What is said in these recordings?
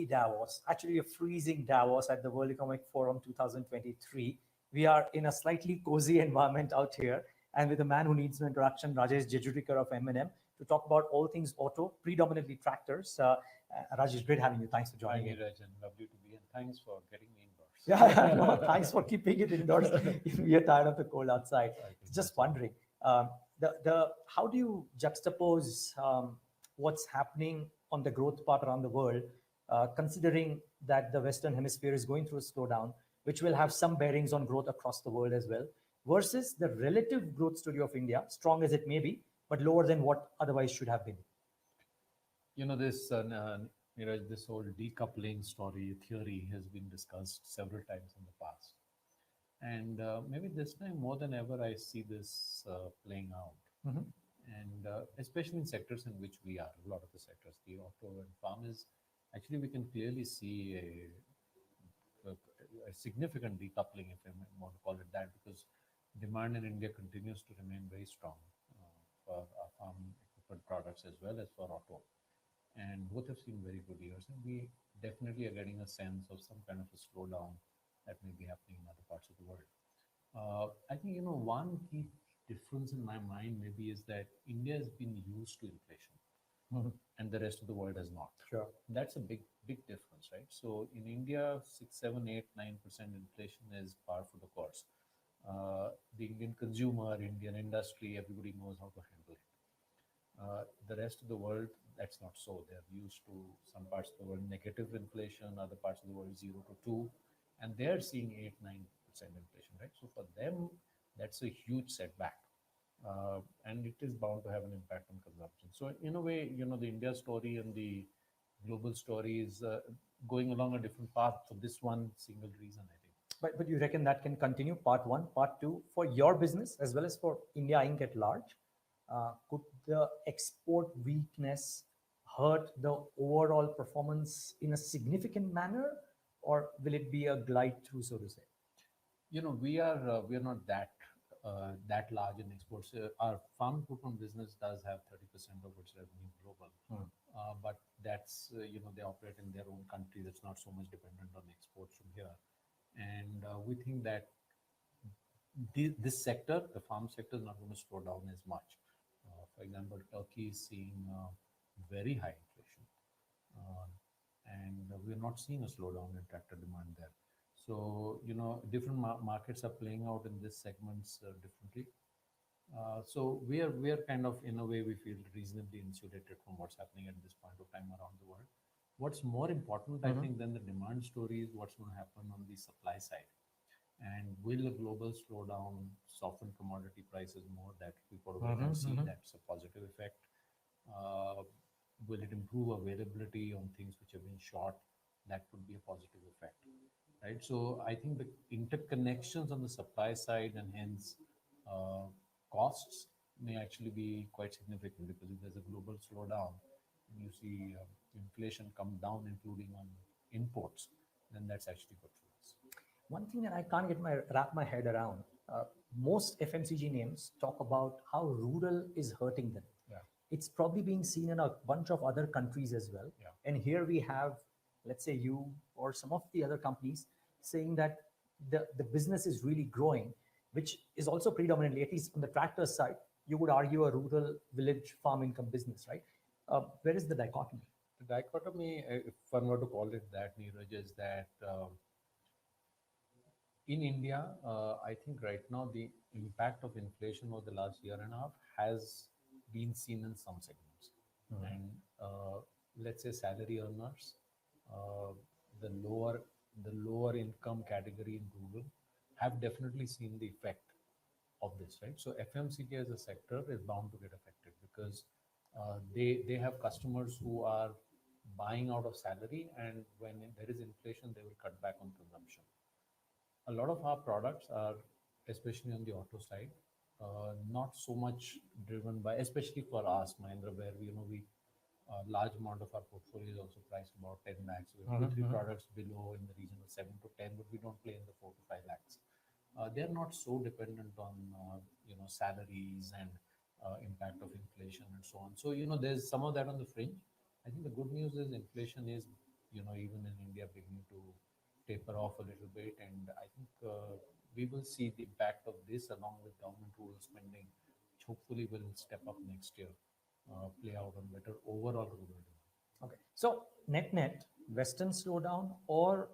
sunny Davos, actually a freezing Davos at the World Economic Forum 2023. We are in a slightly cozy environment out here, and with a man who needs no introduction, Rajesh Jejurikar of M&M, to talk about all things auto, predominantly tractors. Rajesh, great having you. Thanks for joining Hi, in. Neeraj, and lovely to be, and thanks for getting me indoors. Yeah, no, thanks for keeping it indoors. We are tired of the cold outside. Just wondering, the how do you juxtapose what's happening on the growth part around the world, considering that the Western Hemisphere is going through a slowdown, which will have some bearings on growth across the world as well, versus the relative growth story of India, strong as it may be, but lower than what otherwise should have been. This Neeraj, this whole decoupling story theory has been discussed several times in the past, and maybe this time more than ever, I see this playing out, Mhm. and especially in sectors in which we are. A lot of the sectors, the auto and farm is actually we can clearly see a significant decoupling, if I want to call it that, because demand in India continues to remain very strong for farm equipment products as well as for auto. And both have seen very good years. And we definitely are getting a sense of some kind of a slowdown that may be happening in other parts of the world. I think, one key difference in my mind maybe is that India has been used to inflation Mhm. and the rest of the world has not. Sure. That's a big difference, right? So in India, 6, 7, 8, 9% inflation is par for the course. The Indian consumer, Indian industry, everybody knows how to handle it. The rest of the world, that's not so. They're used to some parts of the world negative inflation, other parts of the world 0 to 2, and they're seeing 8, 9% inflation, right? So for them, that's a huge setback. And it is bound to have an impact on consumption. So in a way, the India story and the global story is going along a different path for this one single reason, I think. But you reckon that can continue, part one, part two, for your business as well as for India Inc. at large? Could the export weakness hurt the overall performance in a significant manner, or will it be a glide through, so to say? We are not that large in exports. Our farm equipment business does have 30% of its revenue global, but that's they operate in their own country. That's not so much dependent on exports from here, and we think that this sector, the farm sector, is not going to slow down as much. For example, Turkey is seeing very high inflation, uh, and we're not seeing a slowdown in tractor demand there. So, different markets are playing out in these segments differently. So we are kind of, in a way, we feel reasonably insulated from what's happening at this point of time around the world. What's more important, I think, than the demand story is what's going to happen on the supply side. And will a global slowdown soften commodity prices more? That we got to wait and see. That's a positive effect. Uh, will it improve availability on things which have been short? That could be a positive effect, right? So I think the interconnections on the supply side and hence uh, costs may actually be quite significant, because if there's a global slowdown and you see inflation come down, including on imports, then that's actually good for us. One thing that I can't wrap my head around, most FMCG names talk about how rural is hurting them. Yeah. It's probably being seen in a bunch of other countries as well. Yeah. And here we have, let's say you or some of the other companies saying that the business is really growing, which is also predominantly, at least on the tractor side, you would argue a rural village farm income business, right? Where is the dichotomy? The dichotomy, if one were to call it that, Neeraj, is that in India, I think right now the impact of inflation over the last year and a half has been seen in some segments. And let's say salary earners, uh, the lower the lower income category in rural have definitely seen the effect of this, right? So FMCG as a sector is bound to get affected, because they have customers who are buying out of salary, and when there is inflation, they will cut back on consumption. A lot of our products are, especially on the auto side, not so much driven by, especially for us, Mahindra, where we large amount of our portfolio is also priced about 10 lakhs. We have 2, 3 products below in the region of 7 to 10, but we don't play in the 4 to 5 lakhs. They're not so dependent on salaries and impact of inflation and so on. So there's some of that on the fringe. I think the good news is inflation is even in India beginning to taper off a little bit, and I think we will see the impact of this along with government rural spending, which hopefully will step up next year, play out on better overall rural demand. Okay. So net, Western slowdown or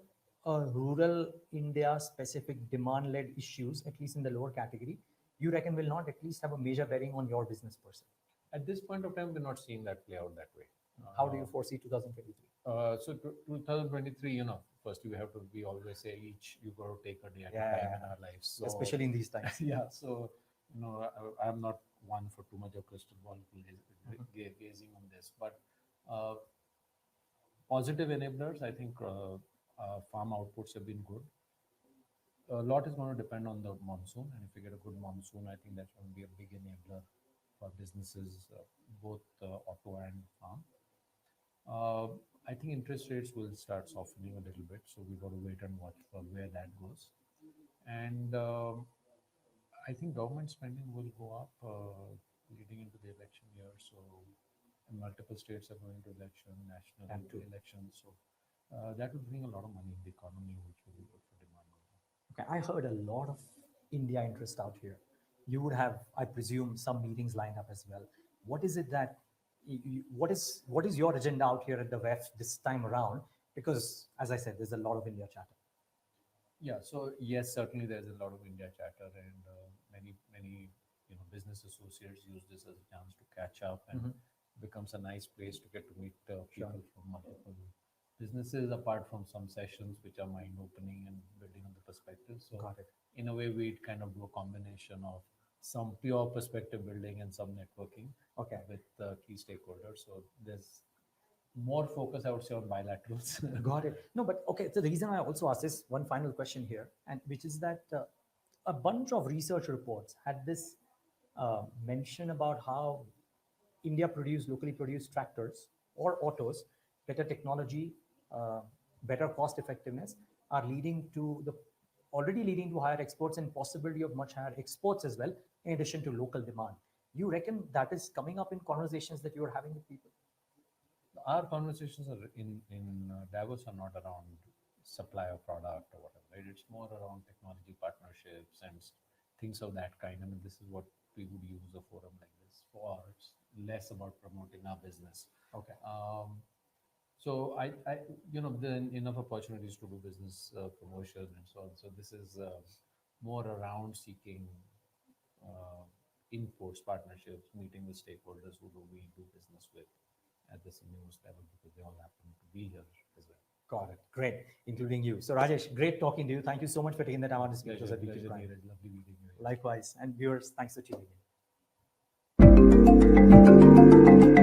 a rural India specific demand led issues, at least in the lower category, you reckon will not at least have a major bearing on your business per se? At this point of time, we're not seeing that play out that way. How do you foresee 2023? So 2023, first you have to, we always say you got to take a day at a time in our lives. So, especially in these times. yeah. So, I'm not one for too much of crystal ball gazing on this, but positive enablers, I think farm outputs have been good. A lot is going to depend on the monsoon, and if we get a good monsoon, I think that's going to be a big enabler for businesses, both auto and farm. I think interest rates will start softening a little bit, so we've got to wait and watch for where that goes. And I think government spending will go up leading into the election year. So multiple states are going to election, national elections. So that will bring a lot of money in the economy, which will be good for demand. Okay, I heard a lot of India interest out here. You would have, I presume, some meetings lined up as well. What is it that what is your agenda out here at the WEF this time around? Because, as I said, there's a lot of India chatter. Yeah. So yes, certainly there's a lot of India chatter, and many business associates use this as a chance to catch up, and becomes a nice place to get to meet people from multiple businesses, apart from some sessions which are mind opening and building on the perspective. So in a way, we kind of do a combination of some pure perspective building and some networking with key stakeholders. So there's more focus, I would say, on bilaterals. Got it. No, but okay. So the reason I also asked this one final question here, and which is that a bunch of research reports had this mention about how India locally produced tractors or autos, better technology, better cost effectiveness, are already leading to higher exports and possibility of much higher exports as well, in addition to local demand. You reckon that is coming up in conversations that you are having with people? Our conversations are in Davos are not around supply of product or whatever, right? It's more around technology partnerships and things of that kind. I mean, this is what we would use a forum like this for. It's less about promoting our business. Okay. So I there are enough opportunities to do business promotion and so on. So this is more around seeking inputs, partnerships, meeting with stakeholders who do we do business with at the seniormost level, because they all happen to be here as well. Got it. Great, including you. So Rajesh, great talking to you. Thank you so much for taking the time out to speak to us at Pleasure, B2 Prime. lovely meeting you. Likewise. And viewers, thanks for tuning in.